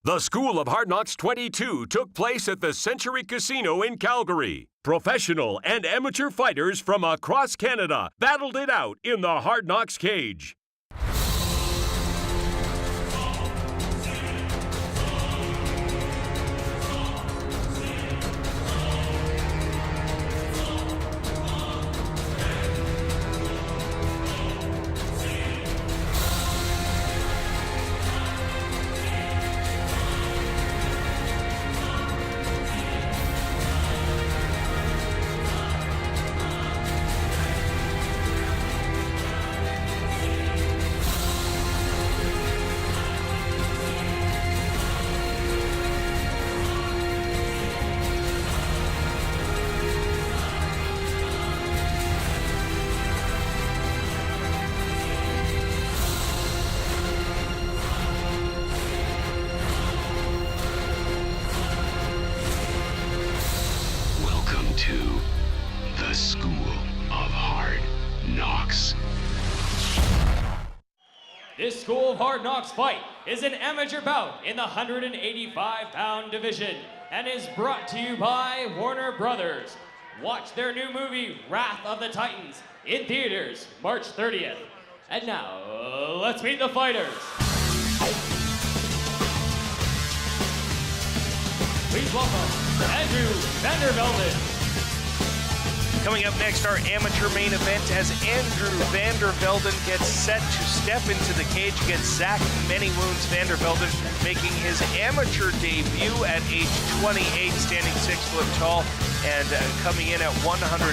The School of Hard Knocks 22 took place at the Century Casino in Calgary. Professional and amateur fighters from across Canada battled it out in the Hard Knocks cage. To the School of Hard Knocks. This School of Hard Knocks fight is an amateur bout in the 185-pound division and is brought to you by Warner Brothers. Watch their new movie, Wrath of the Titans, in theaters March 30th. And now, let's meet the fighters. Please welcome Andrew Vandervelden. Coming up next, our amateur main event as Andrew Vandervelden gets set to step into the cage against Zach Many Wounds Vandervelden, making his amateur debut at age 28, standing 6 foot tall, and coming in at 181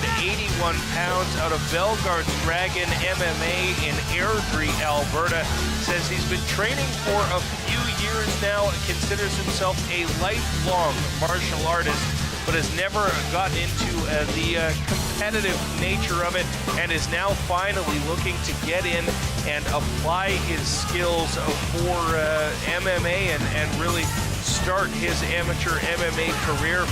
pounds out of Bellegarde's Dragon MMA in Airdrie, Alberta. Says he's been training for a few years now, considers himself a lifelong martial artist, but has never gotten into the competitive nature of it, and is now finally looking to get in and apply his skills for MMA and really start his amateur MMA career.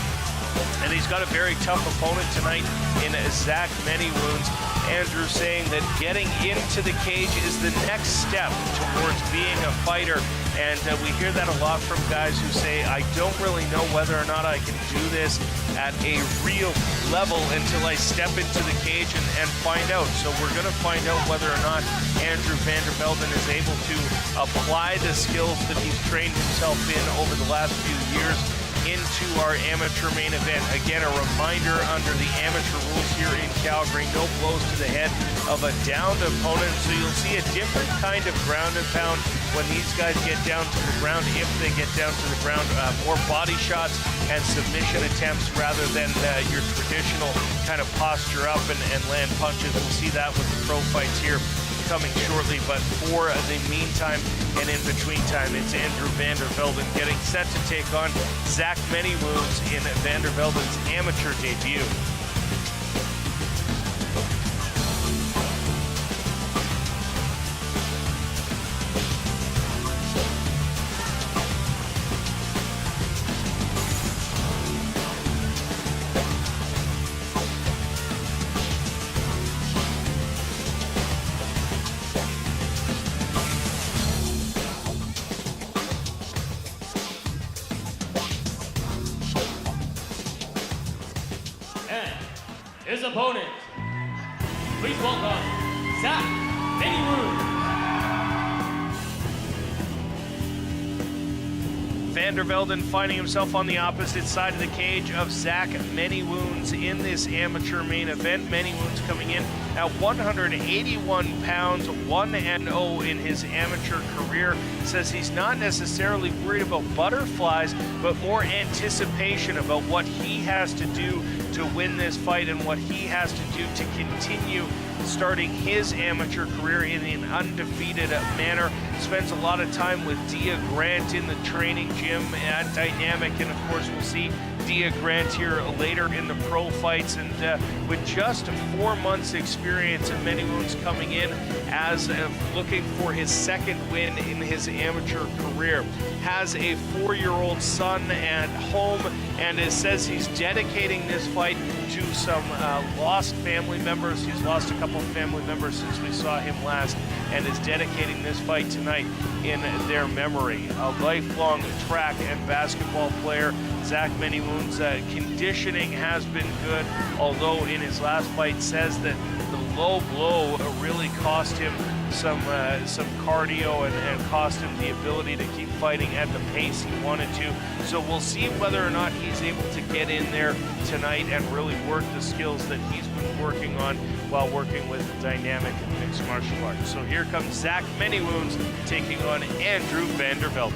And he's got a very tough opponent tonight in Zach Many Wounds. Andrew saying that getting into the cage is the next step towards being a fighter. And we hear that a lot from guys who say, I don't really know whether or not I can do this at a real level until I step into the cage and find out. So we're going to find out whether or not Andrew Vandervelden is able to apply the skills that he's trained himself in over the last few years into our amateur main event. Again, a reminder under the amateur rules here in Calgary, no blows to the head of a downed opponent. So you'll see a different kind of ground and pound when these guys get down to the ground, if they get down to the ground. More body shots and submission attempts rather than your traditional kind of posture up and land punches. We'll see that with the pro fights here coming shortly, but for the meantime and in between time, it's Andrew Vandervelden getting set to take on Zach Many Wounds in Vandervelden's amateur debut. His opponent, please welcome Zach Many Wounds. Vandervelden finding himself on the opposite side of the cage of Zach Many Wounds in this amateur main event. Many Wounds coming in at 181 pounds, 1-0 in his amateur career. Says he's not necessarily worried about butterflies, but more anticipation about what he has to do to win this fight and what he has to do to continue starting his amateur career in an undefeated manner. Spends a lot of time with Dia Grant in the training gym at Dynamic, and of course we'll see Dia Grant here later in the pro fights. And with just 4 months experience and Many Wounds coming in as looking for his second win in his amateur career. Has a 4-year-old son at home, and it says he's dedicating this fight to some lost family members. He's lost a couple of family members since we saw him last and is dedicating this fight tonight in their memory. A lifelong track and basketball player, Zach Manywoon's conditioning has been good, although in his last fight says that the low blow really cost him some cardio and cost him the ability to keep fighting at the pace he wanted to. So we'll see whether or not he's able to get in there tonight and really work the skills that he's been working on while working with dynamic mixed martial arts. So here comes Zach Manywoons taking on Andrew van der Velden.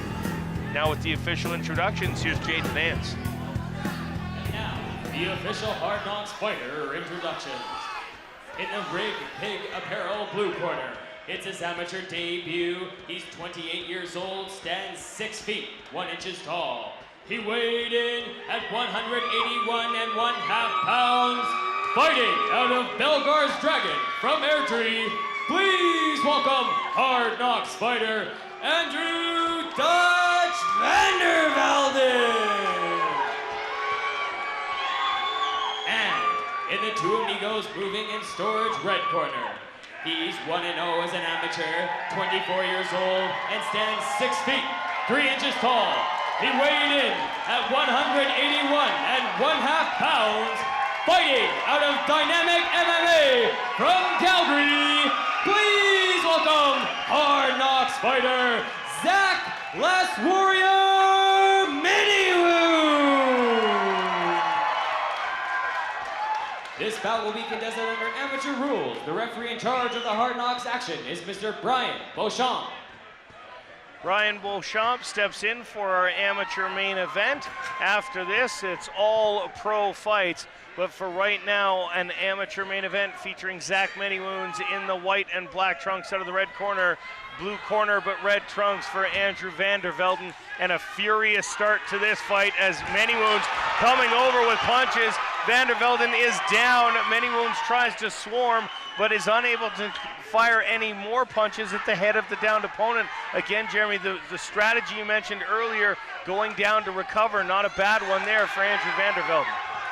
Now with the official introductions, here's Jaden Vance. And now, the official Hard Knocks fighter introductions. In the Rig Pig Apparel blue corner, it's his amateur debut. He's 28 years old, stands 6 feet, 1 inches tall. He weighed in at 181.5 pounds. Fighting out of Belgar's Dragon from Airdrie, please welcome Hard Knocks fighter, Andrew Dutch van der Velden. And in the Two Amigos Moving and Storage red corner, he's 1-0 as an amateur, 24 years old, and stands 6 feet, 3 inches tall. He weighed in at 181.5 pounds, fighting out of Dynamic MMA from Calgary. Please welcome Hard Knocks fighter, Zach Last Warrior Manywoon. This bout will be contested under amateur rules. The referee in charge of the Hard Knocks action is Mr. Brian Beauchamp. Brian Beauchamp steps in for our amateur main event. After this, it's all pro fights. But for right now, an amateur main event featuring Zach Manywoons in the white and black trunks out of the red corner. Blue corner, but red trunks for Andrew van der Velden. And a furious start to this fight as Manywoons coming over with punches. Van der Velden is down. Manywoons tries to swarm, but is unable to fire any more punches at the head of the downed opponent. Again, Jeremy, the strategy you mentioned earlier, going down to recover, not a bad one there for Andrew van der Velden.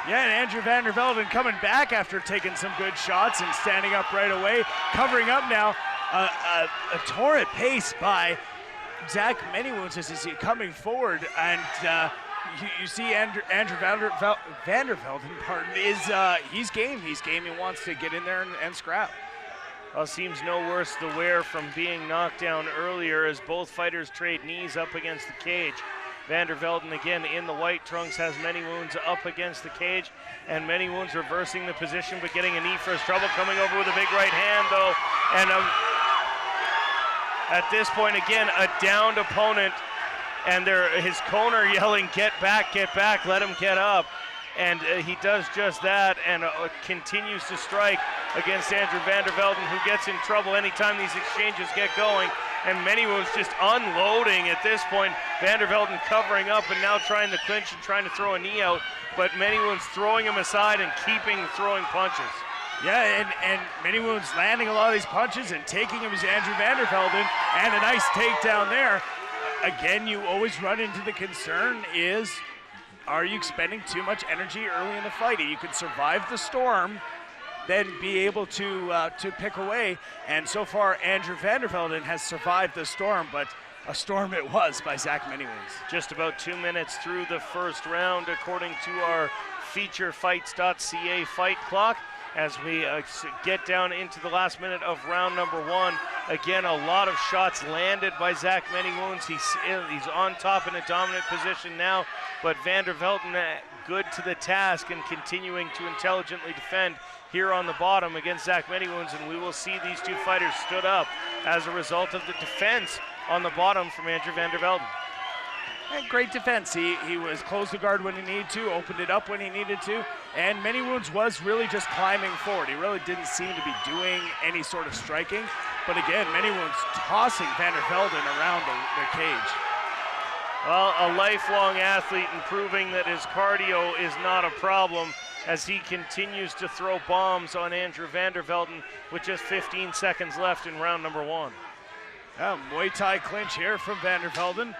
Yeah, and Andrew van der Velden coming back after taking some good shots and standing up right away, covering up now. A torrid pace by Zach Manywoons as he's coming forward, and you see Andrew van der Velden, he's game. He's game. He wants to get in there and scrap. Well, seems no worse the wear from being knocked down earlier as both fighters trade knees up against the cage. Van der Velden again in the white trunks has Manywoons up against the cage, and Manywoons reversing the position but getting a knee for his trouble, coming over with a big right hand though, and at this point again a downed opponent, and his corner yelling get back, let him get up, and he does just that and continues to strike against Andrew van der Velden, who gets in trouble anytime these exchanges get going. And Manywoons just unloading at this point. Van der Velden covering up and now trying to clinch and trying to throw a knee out, but Manywoons throwing him aside and keeping throwing punches. Yeah, and Manywoons landing a lot of these punches and taking him as Andrew van der Velden, and a nice takedown there. Again, you always run into the concern is, are you expending too much energy early in the fight? You can survive the storm, then be able to pick away. And so far, Andrew van der Velden has survived the storm, but a storm it was by Zach Manywoons. Just about 2 minutes through the first round, according to our featurefights.ca fight clock. As we get down into the last minute of round number 1. Again, a lot of shots landed by Zach Manywoons. He's on top in a dominant position now, but van der Velden good to the task and continuing to intelligently defend here on the bottom against Zach Manywoons, and we will see these two fighters stood up as a result of the defense on the bottom from Andrew van der Velden. And great defense. He was closed the guard when he needed to, opened it up when he needed to, and Manywoons was really just climbing forward. He really didn't seem to be doing any sort of striking, but again, Manywoons tossing van der Velden around the cage. Well, a lifelong athlete and proving that his cardio is not a problem as he continues to throw bombs on Andrew van der Velden with just 15 seconds left in round number 1. Muay Thai clinch here from van der Velden.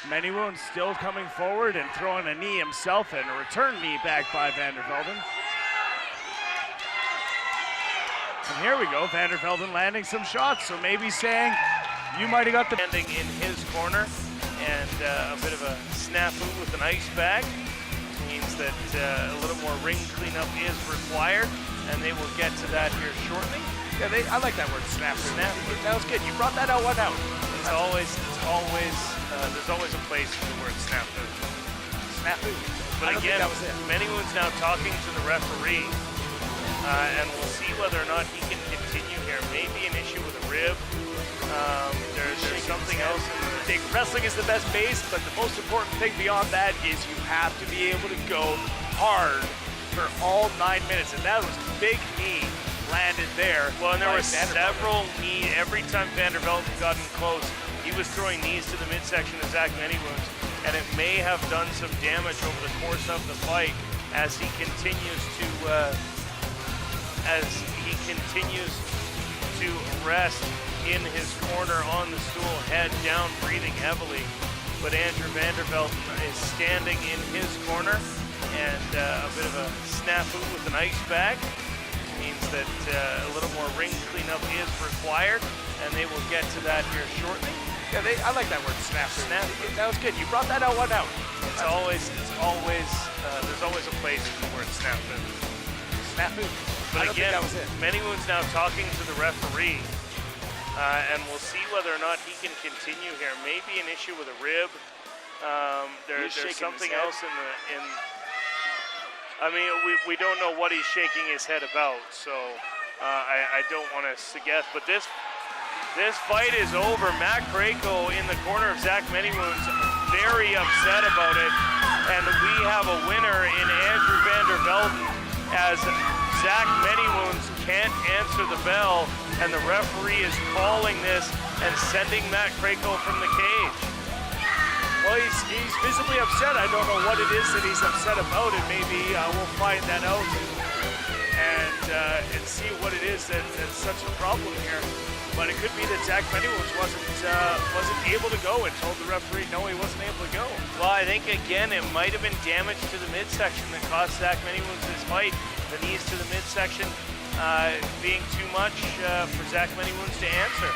Manywoons still coming forward and throwing a knee himself, and a return knee back by van der Velden. And here we go, Vandervelden landing some shots, so maybe saying, you might have got the... Standing in his corner, and a bit of a snafu with an ice bag. Means that a little more ring cleanup is required, and they will get to that here shortly. Yeah, I like that word, snafu. That was good. You brought that out one out. There's always a place for the word snafu. Snafu. But again, Many Moon's now talking to the referee, and we'll see whether or not he can continue here. Maybe an issue with a rib. There's something else. Wrestling is the best base, but the most important thing beyond that is you have to be able to go hard for all 9 minutes, and that was a big knee landed there. Well, and there were several knees. Every time Vandervelden got in close, he was throwing knees to the midsection of Zach Many Moons, and it may have done some damage over the course of the fight as he continues to rest in his corner on the stool, head down, breathing heavily. But Andrew Vandervelden is standing in his corner, and a bit of a snafu with an ice bag means that a little more ring cleanup is required, and they will get to that here shortly. Yeah, I like that word, snafu. That was good. You brought that out one out. There's always a place for the word snafu. Snafu. But again, Many Moon's now talking to the referee, and we'll see whether or not he can continue here. Maybe an issue with a rib. There's something else in. I mean, we don't know what he's shaking his head about, so I don't want to suggest. But this fight is over. Matt Krako in the corner of Zach Many Moons, very upset about it, and we have a winner in Andrew Vandervelden as Zach Many Moons can't answer the bell, and the referee is calling this and sending Matt Krako from the cage. Well, he's visibly upset. I don't know what it is that he's upset about, and maybe we'll find that out and see what it is that's such a problem here. But it could be that Zach Many Moons wasn't able to go and told the referee no, he wasn't able to go. Well, I think again it might have been damage to the midsection that cost Zach Many Moons his fight. The knees to the midsection being too much for Zach Many Moons to answer.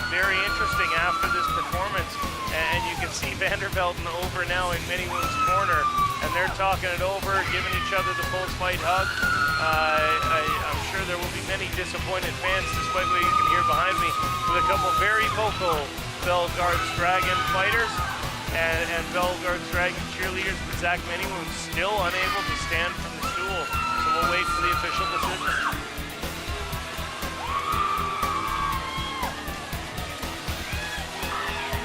Very interesting after this performance, and you can see Vandervelden over now in Many Moons' corner, and they're talking it over, giving each other the post-fight hug. I'm sure there will be many disappointed fans, despite what you can hear behind me, with a couple very vocal Bellegarde's Dragon fighters and Bellegarde's Dragon cheerleaders, but Zach Many Moons still unable to stand from the stool. So we'll wait for the official decision.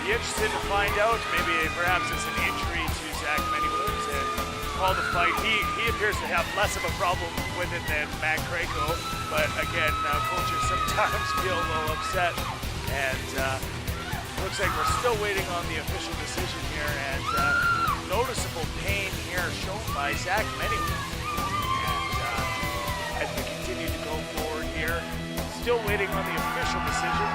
Be interested to find out. Maybe perhaps it's an injury to Zach Many Moons and call the fight. He appears to have less of a problem with it than Matt Krako, but again, coaches sometimes feel a little upset, and looks like we're still waiting on the official decision here, and noticeable pain here shown by Zach Many Moons. And as we continue to go forward here, still waiting on the official decision.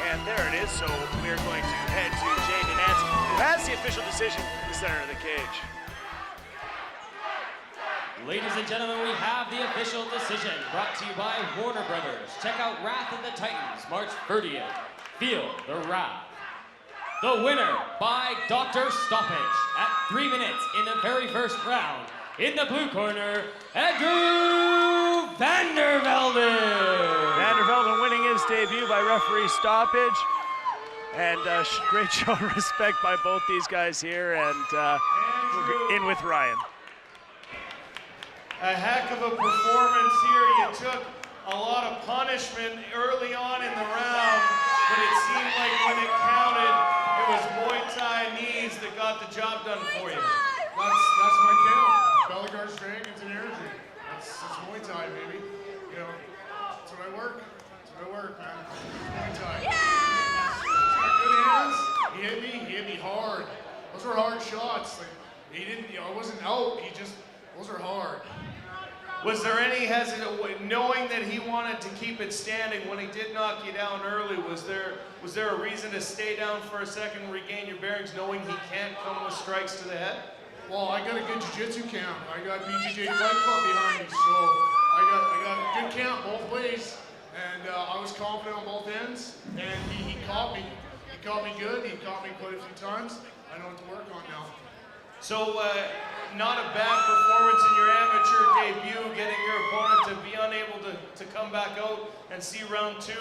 And there it is, so we're going to head to Jane and Nancy, who has the official decision in the center of the cage. Ladies and gentlemen, we have the official decision brought to you by Warner Brothers. Check out Wrath of the Titans, March 30th. Feel the wrath. The winner by Dr. Stoppage at 3 minutes in the very first round. In the blue corner, Andrew Vandervelden. Vandervelden winning his debut by referee stoppage. And great show of respect by both these guys here. And we're in with Ryan. A heck of a performance here. You took a lot of punishment early on in the round, but it seemed like when it counted, it was Muay Thai knees that got the job done for you. That's my count. Bellegarde's Dragons and energy. That's Muay Thai, baby. You know, that's what I work. That's what I work, man. Muay Thai. Good hands. He hit me hard. Those were hard shots. Like, he didn't, you know, I wasn't out. Those are hard. Was there any hesitation, knowing that he wanted to keep it standing when he did knock you down early, was there a reason to stay down for a second, regain your bearings, knowing he can't come with strikes to the head? Well, I got a good jiu-jitsu camp. I got BJJ Fight Club behind me, so I got a good camp both ways. And I was confident on both ends, and he caught me. He caught me good. He caught me quite a few times. I know what to work on now. So, not a bad performance in your amateur debut, getting your opponent to be unable to come back out and see round 2.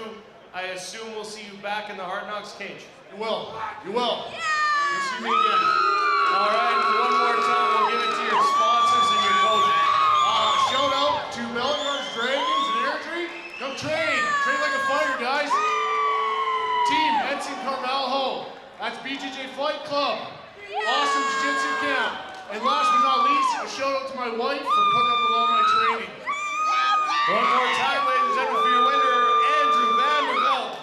I assume we'll see you back in the Hard Knocks cage. You will. You will. You'll see me again. All right, one more time, we'll give it to your sponsors and your coaches. Shout out to Bellingham Dragons and Airdrie. Come train. Train like a fighter, guys. Team Edson Carvalho. That's BJJ Fight Club. Awesome jiu-jitsu camp. And last but not least, a shout out to my wife for putting up with all my training. One more time, ladies and gentlemen, for your winner, Andrew Vanderveld.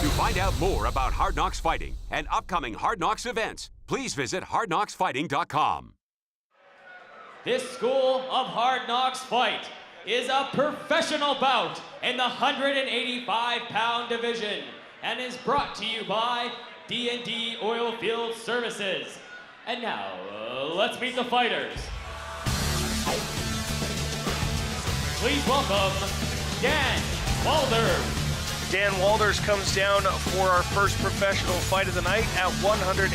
To find out more about Hard Knocks Fighting and upcoming Hard Knocks events, please visit hardknocksfighting.com. This School of Hard Knocks fight is a professional bout in the 185-pound division and is brought to you by D&D Oilfield Services. And now, let's meet the fighters. Please welcome Dan Walder. Dan Walders comes down for our first professional fight of the night at 182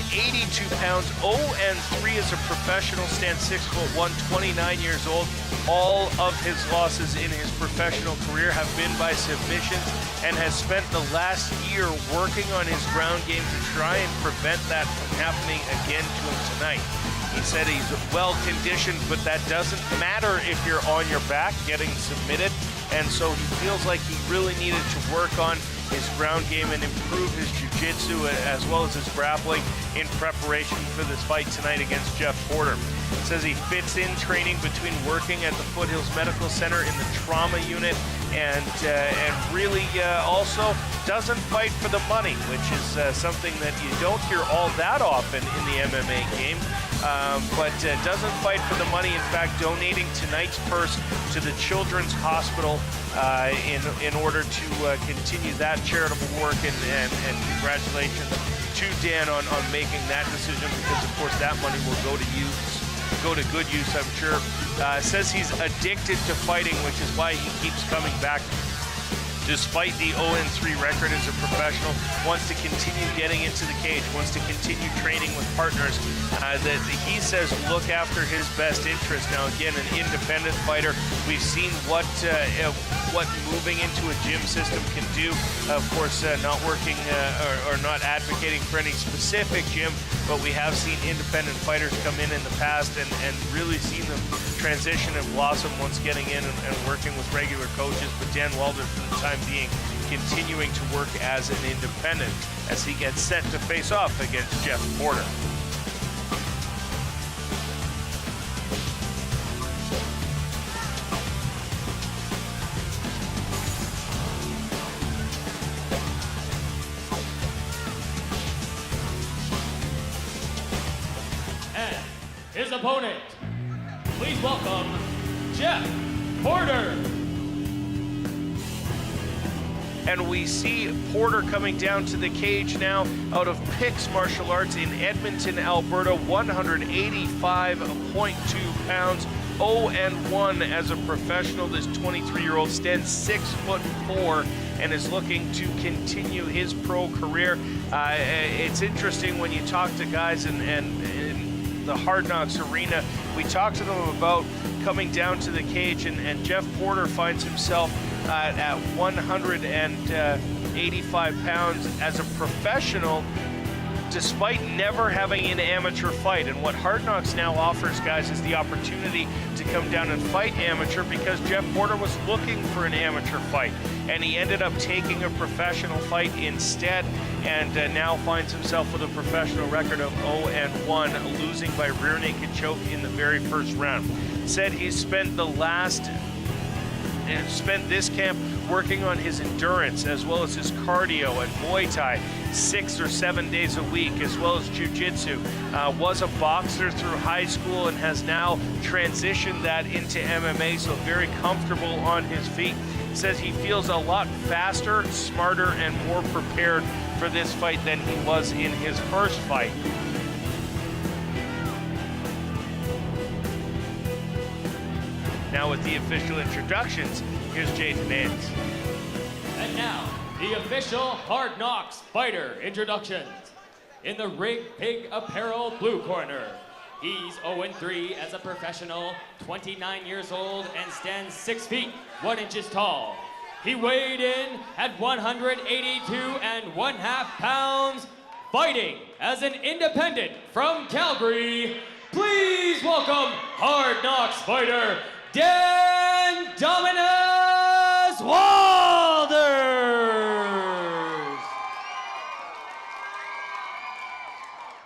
pounds, 0-3 as a professional, stands 6'1", 29 years old. All of his losses in his professional career have been by submissions and has spent the last year working on his ground game to try and prevent that from happening again to him tonight. He said he's well conditioned, but that doesn't matter if you're on your back getting submitted. And so he feels like he really needed to work on his ground game and improve his jiu-jitsu as well as his grappling in preparation for this fight tonight against Jeff Porter. He says he fits in training between working at the Foothills Medical Center in the trauma unit and really also doesn't fight for the money, which is something that you don't hear all that often in the MMA game. But doesn't fight for the money. In fact, donating tonight's purse to the Children's Hospital in order to continue that charitable work. And congratulations to Dan on making that decision, because of course that money will go to good use, I'm sure. Says he's addicted to fighting, which is why he keeps coming back. Despite the 0-3 record as a professional, wants to continue getting into the cage, wants to continue training with partners that he says look after his best interest. Now, again, an independent fighter. We've seen what moving into a gym system can do. Of course, not working or not advocating for any specific gym, but we have seen independent fighters come in the past and really seen them transition and blossom once getting in and working with regular coaches. But Dan Walder, for the time being, continuing to work as an independent as he gets set to face off against Jeff Porter. And his opponent, please welcome Jeff Porter. And we see Porter coming down to the cage now out of Pix Martial Arts in Edmonton, Alberta, 185.2 pounds, 0-1 as a professional. This 23-year-old stands 6'4" and is looking to continue his pro career. It's interesting when you talk to guys in the Hard Knocks arena, we talk to them about coming down to the cage, and Jeff Porter finds himself at 185 pounds as a professional, despite never having an amateur fight. And what Hard Knocks now offers, guys, is the opportunity to come down and fight amateur, because Jeff Porter was looking for an amateur fight, and he ended up taking a professional fight instead, and now finds himself with a professional record of 0-1, losing by rear naked choke in the very first round. Said he's spent this camp working on his endurance as well as his cardio and Muay Thai 6 or 7 days a week, as well as Jiu-Jitsu. Was a boxer through high school and has now transitioned that into MMA, so very comfortable on his feet. Says he feels a lot faster, smarter, and more prepared for this fight than he was in his first fight. Now with the official introductions, here's Jaden Nance. And now, the official Hard Knocks fighter introductions. In the Rig Pig Apparel blue corner, he's 0-3 as a professional, 29 years old, and stands 6 feet, 1 inches tall. He weighed in at 182 1/2 pounds, fighting as an independent from Calgary. Please welcome Hard Knocks fighter, Dan Dominus Walters!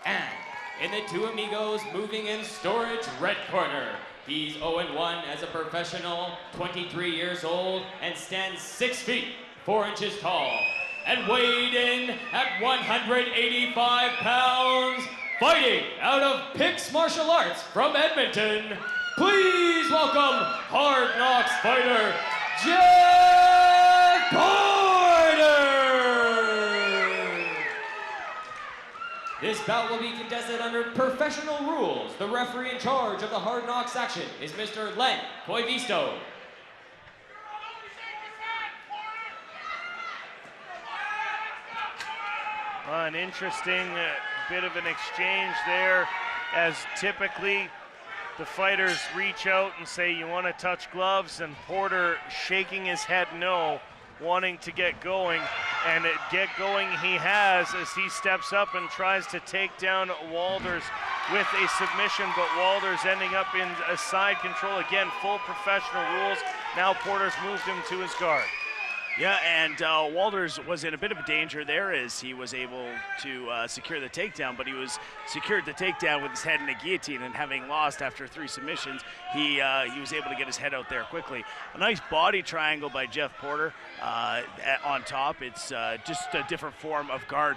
And in the Two Amigos moving in storage red corner, he's 0-1 as a professional, 23 years old, and stands 6 feet, 4 inches tall. And weighed in at 185 pounds, fighting out of Pix Martial Arts from Edmonton. Please welcome Hard Knocks fighter, Jeff Porter! This bout will be contested under professional rules. The referee in charge of the Hard Knocks action is Mr. Len Koivisto. An interesting bit of an exchange there, as typically the fighters reach out and say, you want to touch gloves, and Porter shaking his head no, wanting to get going, and get going he has as he steps up and tries to take down Walters with a submission, but Walters ending up in a side control. Again, full professional rules. Now Porter's moved him to his guard. Yeah, and Walters was in a bit of danger there as he was able to secure the takedown, but he was secured the takedown with his head in a guillotine, and having lost after 3 submissions, he was able to get his head out there quickly. A nice body triangle by Jeff Porter on top. It's just a different form of guard.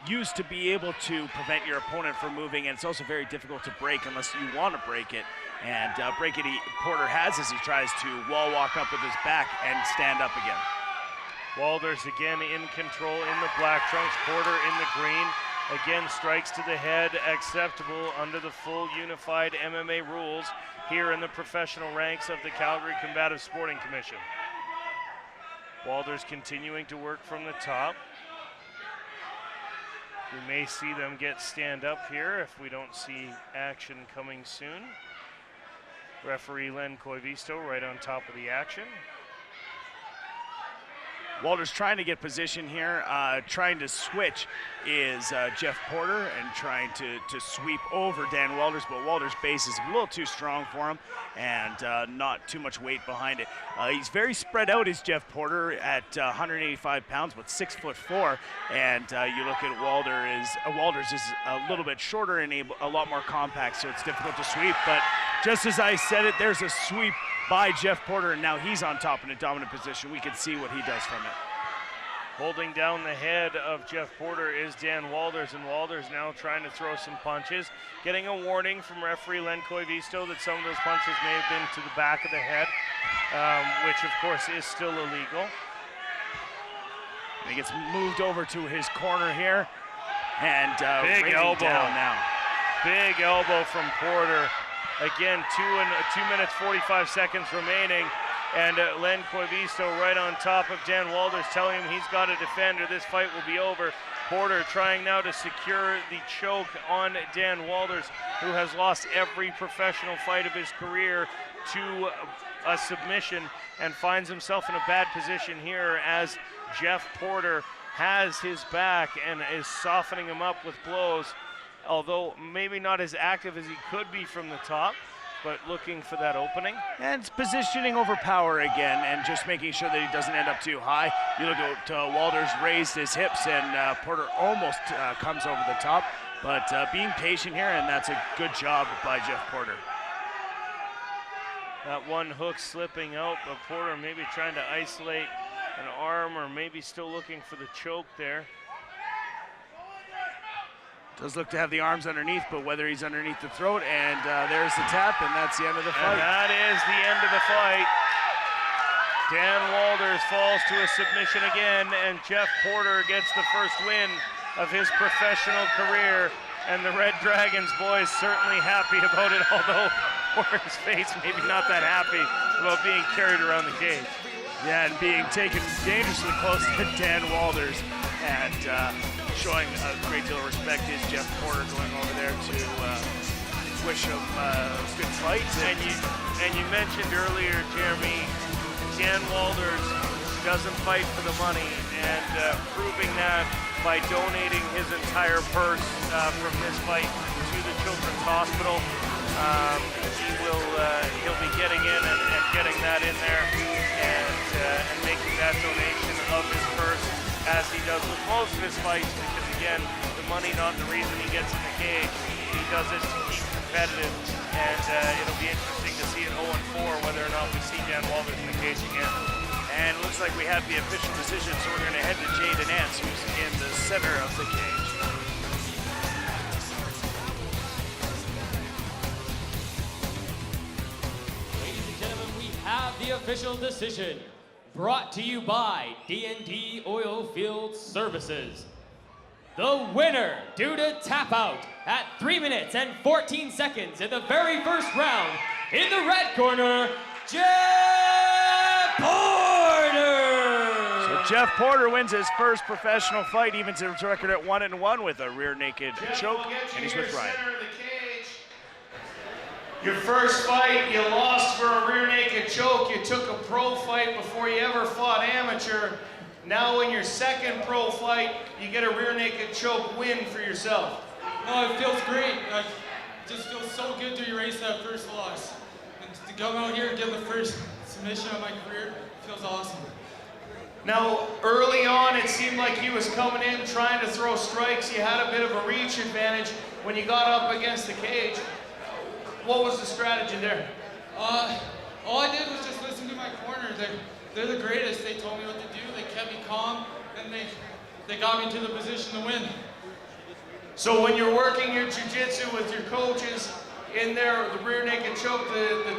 Used to be able to prevent your opponent from moving, and it's also very difficult to break unless you want to break it. And break it Porter has as he tries to wall walk up with his back and stand up again. Walters again in control in the black trunks, Porter in the green. Again, strikes to the head, acceptable under the full unified MMA rules here in the professional ranks of the Calgary Combative Sporting Commission. Walters continuing to work from the top. We may see them get stand up here if we don't see action coming soon. Referee Len Koivisto right on top of the action. Walters trying to get position here, trying to switch is Jeff Porter, and trying to sweep over Dan Walters, but Walters' base is a little too strong for him, and not too much weight behind it. He's very spread out, is Jeff Porter, at 185 pounds, but 6'4", and you look at Walters is a little bit shorter and a lot more compact, so it's difficult to sweep, but just as I said it, there's a sweep by Jeff Porter, and now he's on top in a dominant position. We can see what he does from it. Holding down the head of Jeff Porter is Dan Walters, and Walters now trying to throw some punches. Getting a warning from referee Len Koivisto that some of those punches may have been to the back of the head, which of course is still illegal. He gets moved over to his corner here, and big elbow down now. Big elbow from Porter. Again, 2 minutes 45 seconds remaining, and Len Koivisto right on top of Dan Walters, telling him he's got to defend or this fight will be over. Porter trying now to secure the choke on Dan Walters, who has lost every professional fight of his career to a submission, and finds himself in a bad position here as Jeff Porter has his back and is softening him up with blows. Although maybe not as active as he could be from the top, but looking for that opening. And it's positioning over power again, and just making sure that he doesn't end up too high. You look at Walters raised his hips, and Porter almost comes over the top, but being patient here, and that's a good job by Jeff Porter. That one hook slipping out, but Porter maybe trying to isolate an arm or maybe still looking for the choke there. Does look to have the arms underneath, but whether he's underneath the throat, and there's the tap, and that's the end of the fight. And that is the end of the fight. Dan Walders falls to a submission again, and Jeff Porter gets the first win of his professional career. And the Red Dragons boys certainly happy about it, although Porter's face maybe not that happy about being carried around the cage. Yeah, and being taken dangerously close to Dan Walders, and showing a great deal of respect is Jeff Porter going over there to wish him a good fight. And you mentioned earlier, Jeremy, Dan Walders doesn't fight for the money, and proving that by donating his entire purse from this fight to the Children's Hospital. He'll be getting in and getting that in there and making that donation of his purse, as he does with most of his fights, because again, the money not the reason he gets in the cage. He does it to keep competitive, and it'll be interesting to see at 0-4 whether or not we see Dan Walders in the cage again. And it looks like we have the official decision, so we're going to head to Jaden Nance, who's in the center of the cage. Ladies and gentlemen, we have the official decision, brought to you by D&D Oilfield Services. The winner, due to tap out at 3 minutes and 14 seconds in the very first round, in the red corner, Jeff Porter! So Jeff Porter wins his first professional fight, evens his record at 1-1 with a rear naked choke, and he's with Ryan. Your first fight, you lost for a rear naked choke. You took a pro fight before you ever fought amateur. Now in your second pro fight, you get a rear naked choke win for yourself. Oh, it feels great. It just feels so good to erase that first loss. And to come out here and get the first submission of my career feels awesome. Now, early on, it seemed like he was coming in trying to throw strikes. You had a bit of a reach advantage when you got up against the cage. What was the strategy there? All I did was just listen to my corner. They're the greatest. They told me what to do. They kept me calm, and they got me to the position to win. So when you're working your jiu-jitsu with your coaches in there, the rear naked choke, the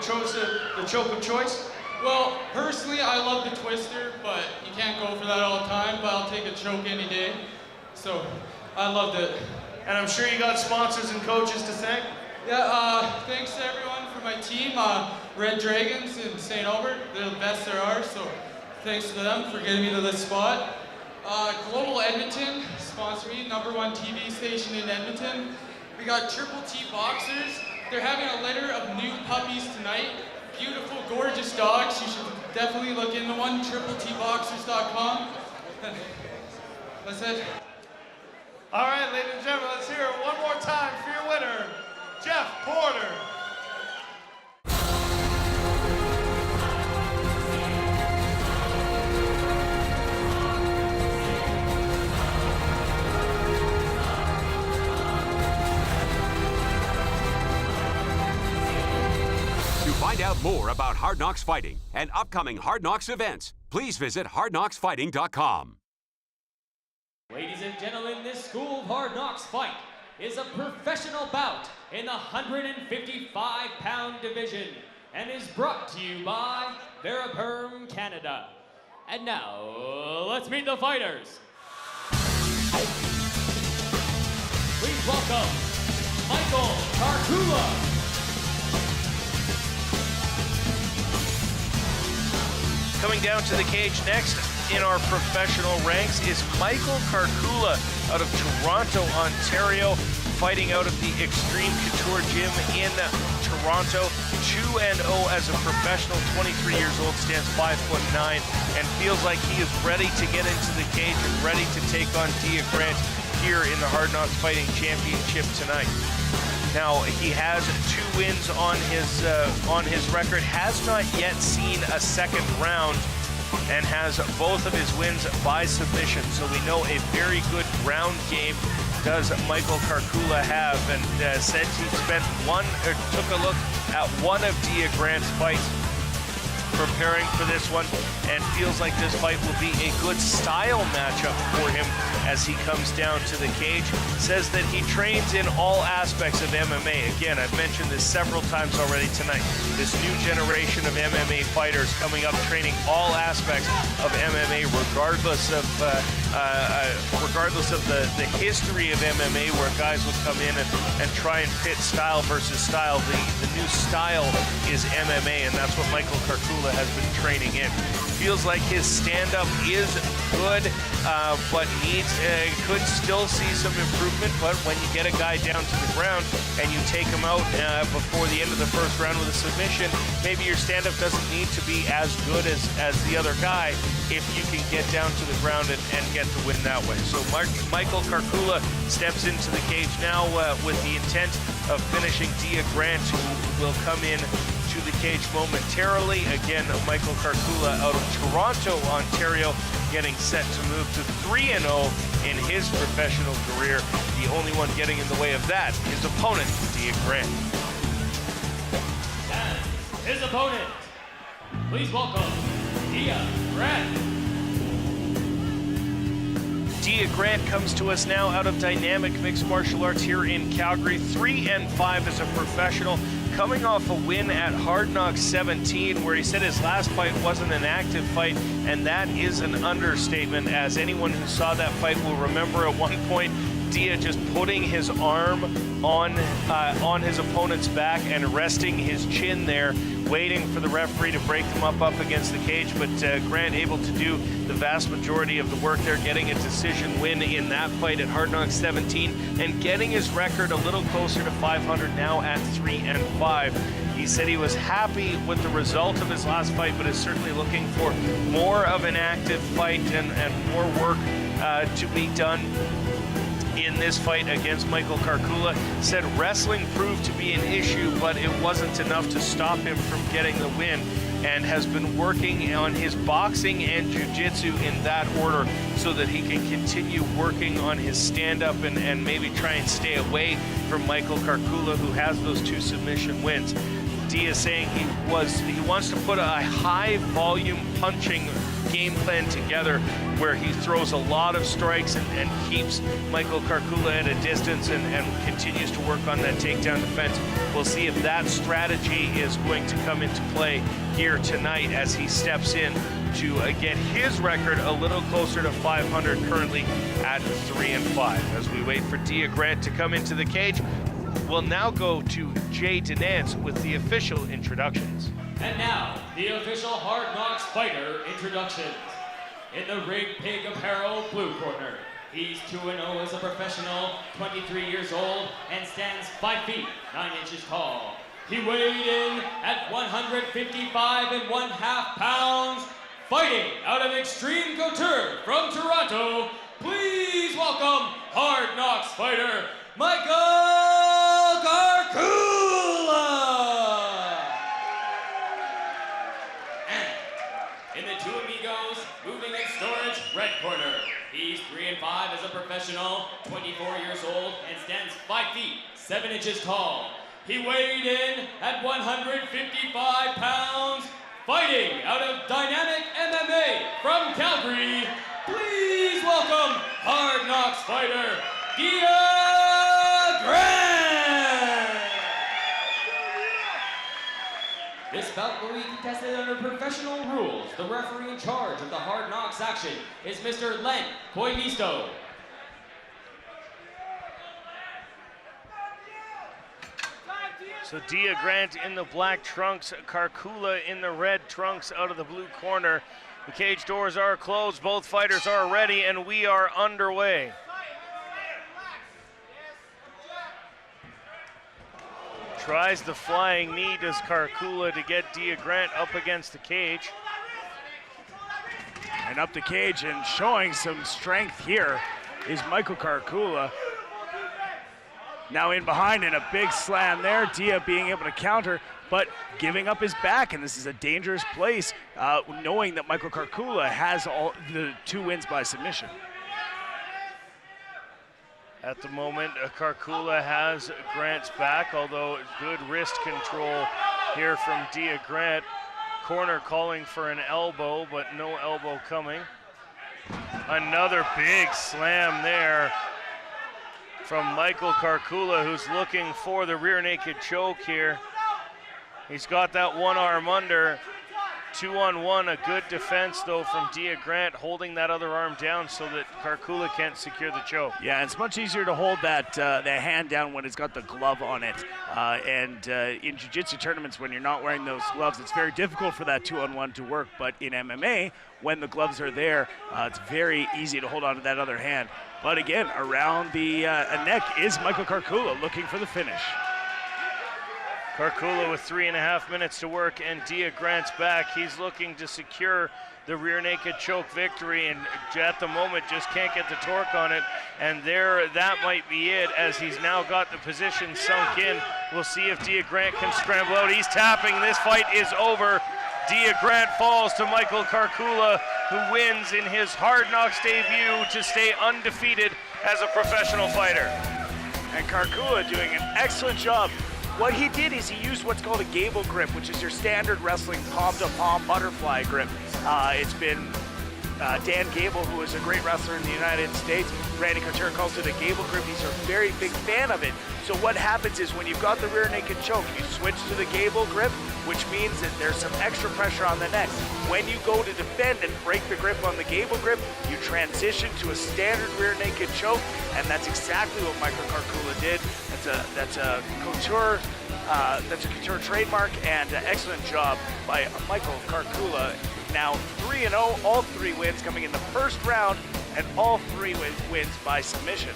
choke of choice? Well, personally, I love the twister, but you can't go for that all the time, but I'll take a choke any day. So I loved it. And I'm sure you got sponsors and coaches to thank? Yeah, thanks to everyone for my team, Red Dragons in St. Albert. They're the best there are, so thanks to them for getting me to this spot. Global Edmonton sponsored me, #1 TV station in Edmonton. We got Triple T Boxers. They're having a litter of new puppies tonight. Beautiful, gorgeous dogs. You should definitely look into one, tripletboxers.com. That's it. All right, ladies and gentlemen, let's hear it one more time for your winner, Jeff Porter. To find out more about Hard Knocks Fighting and upcoming Hard Knocks events, please visit hardknocksfighting.com. Ladies and gentlemen, this School of Hard Knocks fight is a professional bout in the 155-pound division and is brought to you by Veriperm Canada. And now, let's meet the fighters. Please welcome Michael Karkula. Coming down to the cage next in our professional ranks is Michael Karkula out of Toronto, Ontario, fighting out of the Extreme Couture Gym in Toronto. 2-0 as a professional, 23 years old, stands 5'9", and feels like he is ready to get into the cage and ready to take on Dia Grant here in the Hard Knocks Fighting Championship tonight. Now, he has 2 wins on his record, has not yet seen a second round, and has both of his wins by submission. So we know a very good ground game does Michael Karkula have, and since he took a look at one of Dia Grant's fights, preparing for this one, and feels like this fight will be a good style matchup for him as he comes down to the cage. Says that he trains in all aspects of MMA. Again, I've mentioned this several times already tonight. This new generation of MMA fighters coming up, training all aspects of MMA, regardless of the history of MMA, where guys would come in and try and pit style versus style. The new style is MMA, and that's what Michael Karkula has been training in. Feels like his stand-up is good, but could still see some improvement. But when you get a guy down to the ground and you take him out before the end of the first round with a submission, maybe your stand-up doesn't need to be as good as the other guy if you can get down to the ground and get the win that way. So Michael Karkula steps into the cage now with the intent of finishing Dia Grant, who will come in to the cage momentarily. Again, Michael Karkula out of Toronto, Ontario, getting set to move to 3-0 in his professional career. The only one getting in the way of that, his opponent, Dia Grant. And his opponent, please welcome Dia Grant. Dia Grant comes to us now out of Dynamic Mixed Martial Arts here in Calgary, 3-5 as a professional, coming off a win at Hard Knocks 17, where he said his last fight wasn't an active fight, and that is an understatement, as anyone who saw that fight will remember at one point Dia just putting his arm on his opponent's back and resting his chin there, waiting for the referee to break them up against the cage. But Grant able to do the vast majority of the work there, getting a decision win in that fight at Hard Knocks 17 and getting his record a little closer to 500 now at 3-5. He said he was happy with the result of his last fight, but is certainly looking for more of an active fight and more work to be done in this fight against Michael Karkula. Said wrestling proved to be an issue, but it wasn't enough to stop him from getting the win, and has been working on his boxing and jiu-jitsu in that order so that he can continue working on his stand-up and maybe try and stay away from Michael Karkula, who has those 2 submission wins. Dia saying he wants to put a high volume punching game plan together where he throws a lot of strikes and keeps Michael Karkula at a distance and continues to work on that takedown defense. We'll see if that strategy is going to come into play here tonight as he steps in to get his record a little closer to 500, currently at 3-5. As we wait for Dia Grant to come into the cage, we'll now go to Jay Denance with the official introductions. And now, the official Hard Knocks fighter introductions. In the Rig Pig Apparel blue corner, he's 2-0 as a professional, 23 years old, and stands 5 feet, 9 inches tall. He weighed in at 155½ pounds, fighting out of Extreme Couture from Toronto. Please welcome Hard Knocks fighter, Michael Karkula! And in the Two Amigos Moving and Storage red corner, he's 3-5 as a professional, 24 years old, and stands 5 feet, 7 inches tall. He weighed in at 155 pounds, fighting out of Dynamic MMA from Calgary. Please welcome Hard Knocks fighter, Dia Grant! This bout will be contested under professional rules. The referee in charge of the Hard Knocks action is Mr. Len Koivisto. So Dia Grant in the black trunks, Karkula in the red trunks out of the blue corner. The cage doors are closed, both fighters are ready, and we are underway. Tries the flying knee, does Karkula, to get Dia Grant up against the cage. And up the cage and showing some strength here is Michael Karkula. Now in behind and a big slam there. Dia being able to counter, but giving up his back, and this is a dangerous place, knowing that Michael Karkula has all the 2 wins by submission. At the moment, Karkula has Grant's back, although good wrist control here from Dia Grant. Corner calling for an elbow, but no elbow coming. Another big slam there from Michael Karkula, who's looking for the rear naked choke here. He's got that one arm under. 2-on-1, a good defense though from Dia Grant, holding that other arm down so that Karkula can't secure the choke. Yeah, it's much easier to hold that hand down when it's got the glove on it. In jiu-jitsu tournaments, when you're not wearing those gloves, it's very difficult for that 2-on-1 to work. But in MMA, when the gloves are there, it's very easy to hold on to that other hand. But again, around the neck is Michael Karkula looking for the finish. Karkula with 3.5 minutes to work, and Dia Grant's back. He's looking to secure the rear naked choke victory, and at the moment just can't get the torque on it. And there, that might be it, as he's now got the position sunk in. We'll see if Dia Grant can scramble out. He's tapping. This fight is over. Dia Grant falls to Michael Karkula, who wins in his Hard Knocks debut to stay undefeated as a professional fighter. And Karkula doing an excellent job. What he did is he used what's called a gable grip, which is your standard wrestling palm-to-palm butterfly grip. It's been Dan Gable, who is a great wrestler in the United States. Randy Couture calls it a gable grip. He's a very big fan of it. So what happens is when you've got the rear naked choke, you switch to the gable grip, which means that there's some extra pressure on the neck. When you go to defend and break the grip on the gable grip, you transition to a standard rear naked choke, and that's exactly what Michael Karkula did. That's a Couture trademark, and an excellent job by Michael Karkula. Now 3-0, all 3 wins coming in the first round, and all 3 wins by submission.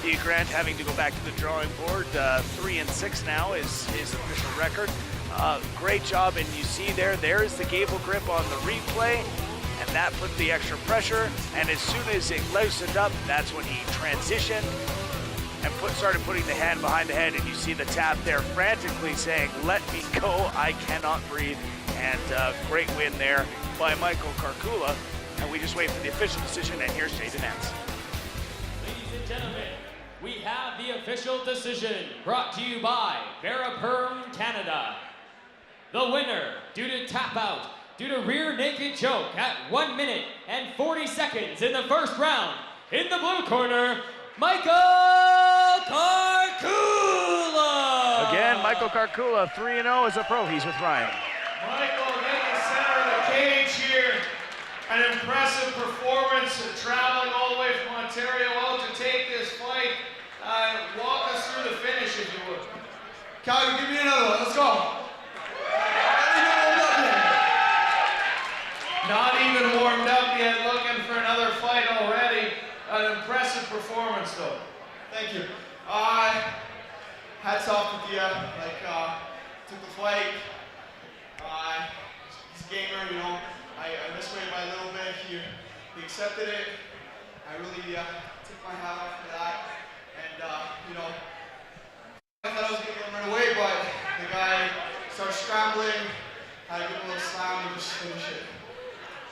Dia Grant having to go back to the drawing board. 3-6 now is his official record. Great job, and you see there is the gable grip on the replay, and that put the extra pressure. And as soon as it loosened up, that's when he transitioned and started putting the hand behind the head. And you see the tap there, frantically saying, "Let me go, I cannot breathe." And great win there by Michael Karkula. And we just wait for the official decision, and here's Jaden Nance. Ladies and gentlemen, we have the official decision brought to you by Veraperm Canada. The winner, due to tap out, due to rear naked choke at 1 minute and 40 seconds in the first round, in the blue corner, Michael Karkula! Again, Michael Karkula, 3-0 as a pro. He's with Ryan. Michael in the center of the cage here. An impressive performance, traveling all the way from Ontario out to take this fight. Walk us through the finish, if you would. Calgary, give me another one. Let's go. Not even warmed up yet, looking for another fight already. An impressive performance, though. Thank you. Hats off to Dia. Took the fight. He's a gamer, you know. I misweighted by a little bit. He accepted it. I really took my hat off for that. And, you know, I thought I was going to run away, but the guy started scrambling, had a good little slam, and just finished it.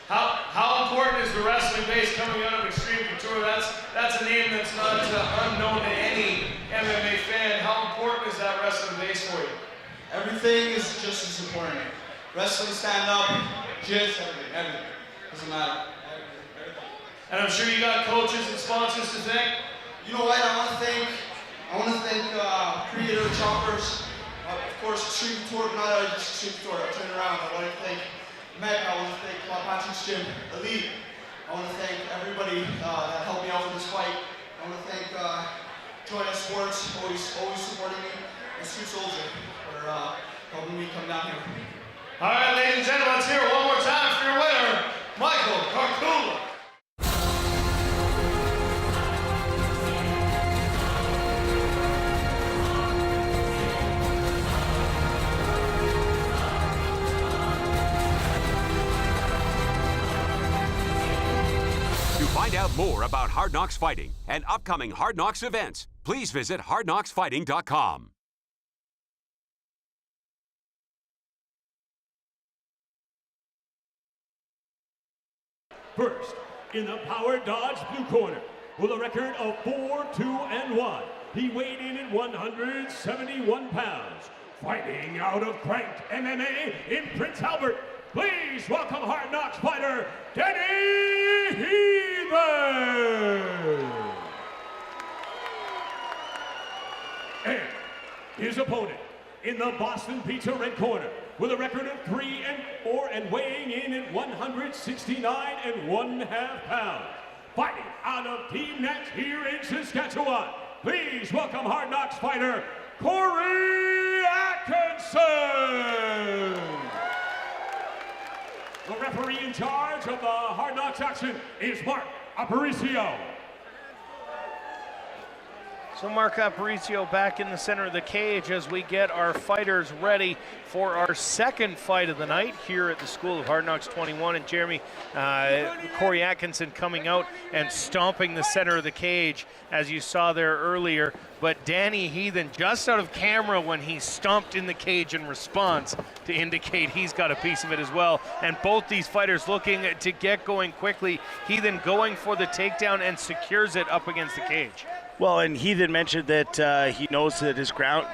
How important is the wrestling base coming out of Extreme Couture? That's a name that's not unknown to any MMA fan. How important is that wrestling base for you? Everything is just as important. Wrestling, stand up, jiu-jitsu, everything. Doesn't matter. Everything. And I'm sure you got coaches and sponsors to thank. You know what? I want to thank Creator Choppers. Of course, Extreme Couture, but not just Extreme Couture. I'll turn around. I want to thank Meg. I want to thank Patrick's Gym, Elite. I want to thank everybody that helped me out with this fight. I want to thank Joy Sports, always supporting me, and Street Soldier for helping me come down here. All right, ladies and gentlemen, let's hear it one more time for your winner, Michael Karkula. To find out more about Hard Knocks Fighting and upcoming Hard Knocks events, please visit hardknocksfighting.com. First, in the Power Dodge blue corner, with a record of 4-2-1. He weighed in at 171 pounds. Fighting out of Cranked MMA in Prince Albert, please welcome Hard Knocks fighter, Danny Heathen! And his opponent in the Boston Pizza red corner with a record of 3-4 and weighing in at 169 1/2 pounds. Fighting out of Team Nats here in Saskatchewan, please welcome Hard Knocks fighter, Corey Atkinson! The referee in charge of the Hard Knocks action is Mark Aparicio. So Mark Aparicio back in the center of the cage as we get our fighters ready for our second fight of the night here at the School of Hard Knocks 21. And Jeremy, Corey Atkinson coming out and stomping the center of the cage as you saw there earlier. But Danny Heathen just out of camera when he stomped in the cage in response to indicate he's got a piece of it as well. And both these fighters looking to get going quickly. Heathen going for the takedown and secures it up against the cage. Well, and Heathen mentioned that he knows that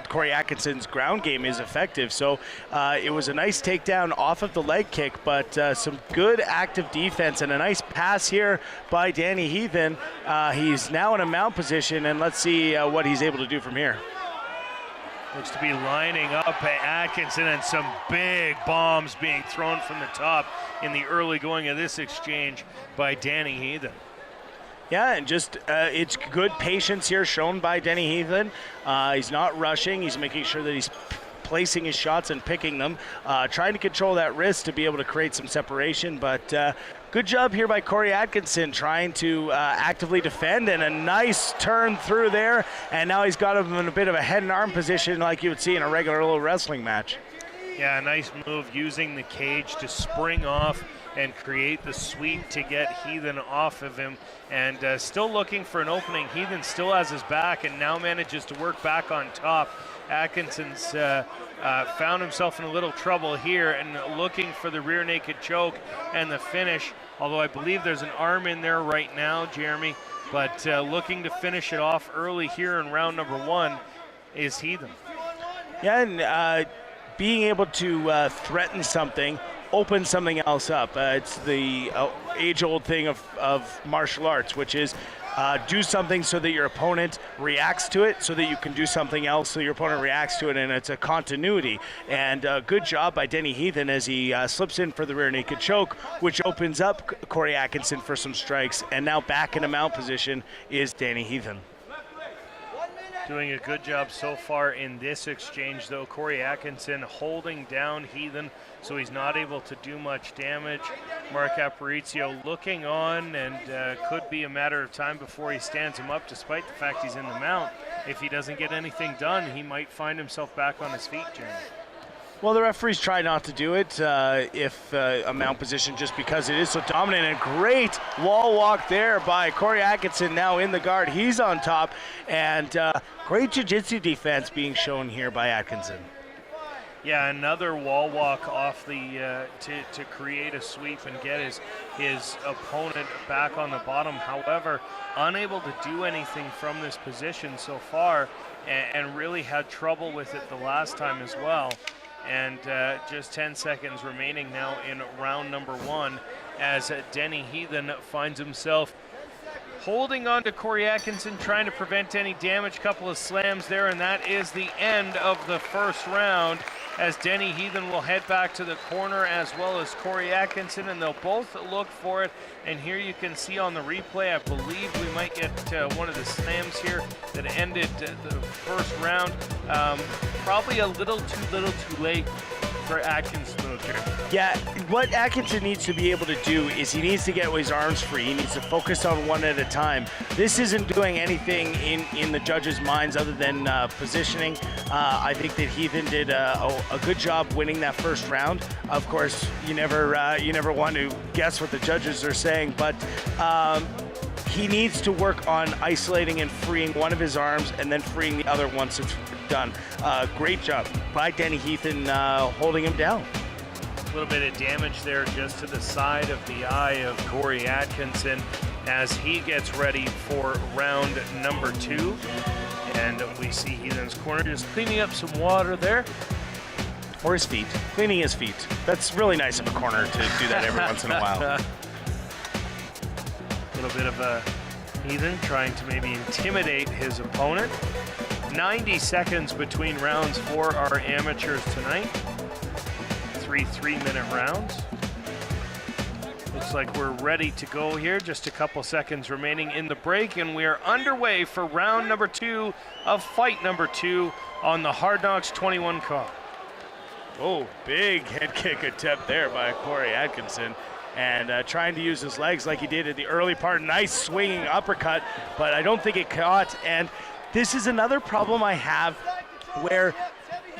Corey Atkinson's ground game is effective. So it was a nice takedown off of the leg kick, but some good active defense and a nice pass here by Danny Heathen. He's now in a mount position, and let's see what he's able to do from here. Looks to be lining up Atkinson, and some big bombs being thrown from the top in the early going of this exchange by Danny Heathen. Yeah, and just it's good patience here shown by Danny Heathen. He's not rushing. He's making sure that he's placing his shots and picking them, trying to control that wrist to be able to create some separation. But good job here by Corey Atkinson trying to actively defend, and a nice turn through there. And now he's got him in a bit of a head and arm position like you would see in a regular little wrestling match. Yeah, a nice move using the cage to spring off and create the sweep to get Heathen off of him, and still looking for an opening. Heathen still has his back and now manages to work back on top. Atkinson's found himself in a little trouble here and looking for the rear naked choke and the finish, although I believe there's an arm in there right now, Jeremy, but looking to finish it off early here in round number 1 is Heathen. Yeah, and being able to threaten something, open something else up. It's the age-old thing of martial arts, which is do something so that your opponent reacts to it, so that you can do something else so your opponent reacts to it, and it's a continuity. And good job by Danny Heathen as he slips in for the rear naked choke, which opens up Corey Atkinson for some strikes. And now back in a mount position is Danny Heathen. Doing a good job so far in this exchange, though. Corey Atkinson holding down Heathen so he's not able to do much damage. Mark Aparicio looking on, and could be a matter of time before he stands him up, despite the fact he's in the mount. If he doesn't get anything done, he might find himself back on his feet, Jeremy. Well, the referees try not to do it if a mount position, just because it is so dominant. And great wall walk there by Corey Atkinson, now in the guard. He's on top, and great jiu-jitsu defense being shown here by Atkinson. Yeah, another wall walk off the to create a sweep and get his opponent back on the bottom. However, unable to do anything from this position so far, and really had trouble with it the last time as well. And just 10 seconds remaining now in round number 1 as Danny Heathen finds himself holding on to Corey Atkinson, trying to prevent any damage. Couple of slams there, and that is the end of the first round, as Danny Heathen will head back to the corner as well as Corey Atkinson, and they'll both look for it. And here you can see on the replay, I believe we might get one of the slams here that ended the first round. Probably a little too late for Atkinson, though, Jeremy. Yeah, what Atkinson needs to be able to do is he needs to get his arms free. He needs to focus on one at a time. This isn't doing anything in the judges' minds other than positioning. I think that Heathen did a good job winning that first round. Of course, you never want to guess what the judges are saying, but he needs to work on isolating and freeing one of his arms and then freeing the other once it's done. Great job by Danny Heathen holding him down. A little bit of damage there just to the side of the eye of Corey Atkinson. as he gets ready for round number 2. And we see Heathen's corner just cleaning up some water there. Or his feet, cleaning his feet. That's really nice of a corner to do that every once in a while. A little bit of a Heathen trying to maybe intimidate his opponent. 90 seconds between rounds for our amateurs tonight. 3 3-minute rounds. Looks like we're ready to go here. Just a couple seconds remaining in the break, and we are underway for round number 2 of fight number 2 on the Hard Knocks 21 card. Oh, big head kick attempt there by Corey Atkinson. And trying to use his legs like he did in the early part. Nice swinging uppercut, but I don't think it caught. And this is another problem I have where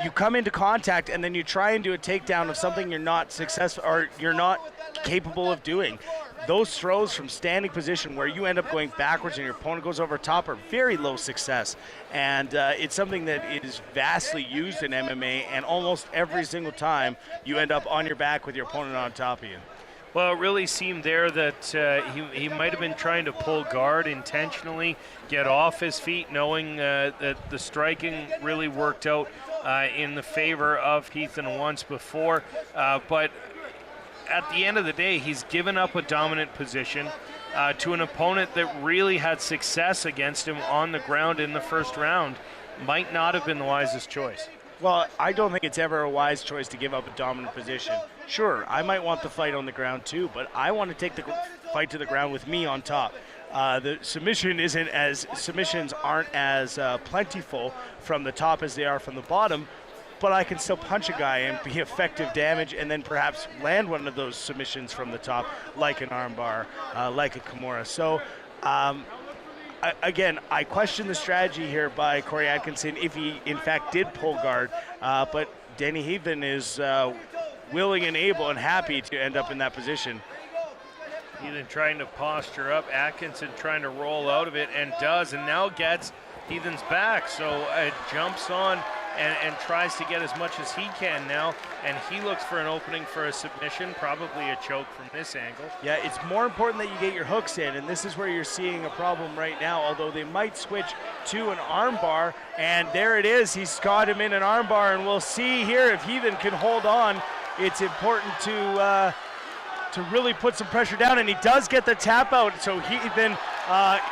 you come into contact and then you try and do a takedown of something you're not successful or you're not capable of doing. Those throws from standing position where you end up going backwards and your opponent goes over top are very low success. And it's something that is vastly used in MMA, and almost every single time you end up on your back with your opponent on top of you. Well, it really seemed there that he might have been trying to pull guard intentionally, get off his feet, knowing that the striking really worked out in the favor of Heathen once before. But at the end of the day, he's given up a dominant position to an opponent that really had success against him on the ground in the first round. Might not have been the wisest choice. Well, I don't think it's ever a wise choice to give up a dominant position. Sure, I might want the fight on the ground too, but I want to take the fight to the ground with me on top. The submissions aren't as plentiful from the top as they are from the bottom, but I can still punch a guy and be effective damage and then perhaps land one of those submissions from the top, like an armbar, like a Kimura. So, again, I question the strategy here by Corey Atkinson if he, in fact, did pull guard, but Danny Heathen is willing and able and happy to end up in that position. Heathen trying to posture up, Atkinson trying to roll out of it, and does, and now gets Heathen's back, so it jumps on and tries to get as much as he can now, and he looks for an opening for a submission, probably a choke from this angle. Yeah, it's more important that you get your hooks in, and this is where you're seeing a problem right now, although they might switch to an armbar, and there it is. He's caught him in an armbar, and we'll see here if Heathen can hold on. It's important to really put some pressure down, and he does get the tap out, so Heathen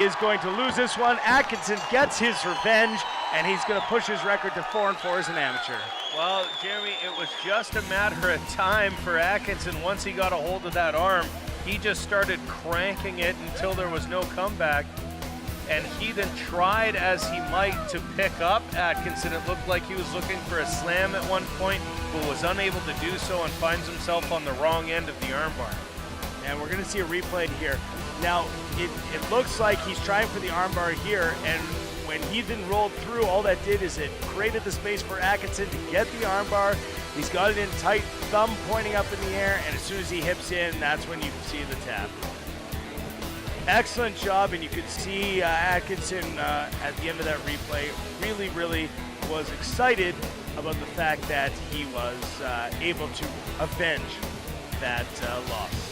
is going to lose this one. Atkinson gets his revenge, and he's going to push his record to 4-4 as an amateur. Well, Jeremy, it was just a matter of time for Atkinson. Once he got a hold of that arm, he just started cranking it until there was no comeback. And Heathen tried as he might to pick up Atkinson. It looked like he was looking for a slam at one point, but was unable to do so and finds himself on the wrong end of the armbar. And we're going to see a replay here. Now, it looks like he's trying for the armbar here, and when Heathen rolled through, all that did is it created the space for Atkinson to get the armbar. He's got it in tight, thumb pointing up in the air, and as soon as he hips in, that's when you see the tap. Excellent job, and you could see Atkinson at the end of that replay really was excited about the fact that he was able to avenge that loss.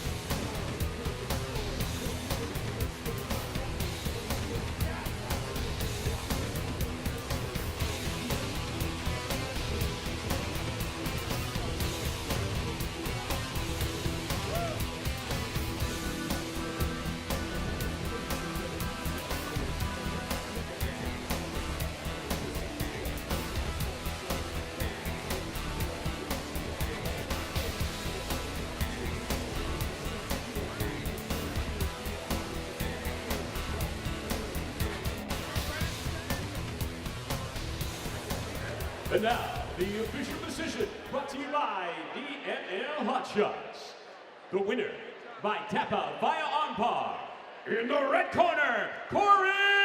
And now, the official decision brought to you by DNL Hot Shots. The winner by tap out via armbar in the red corner, Corey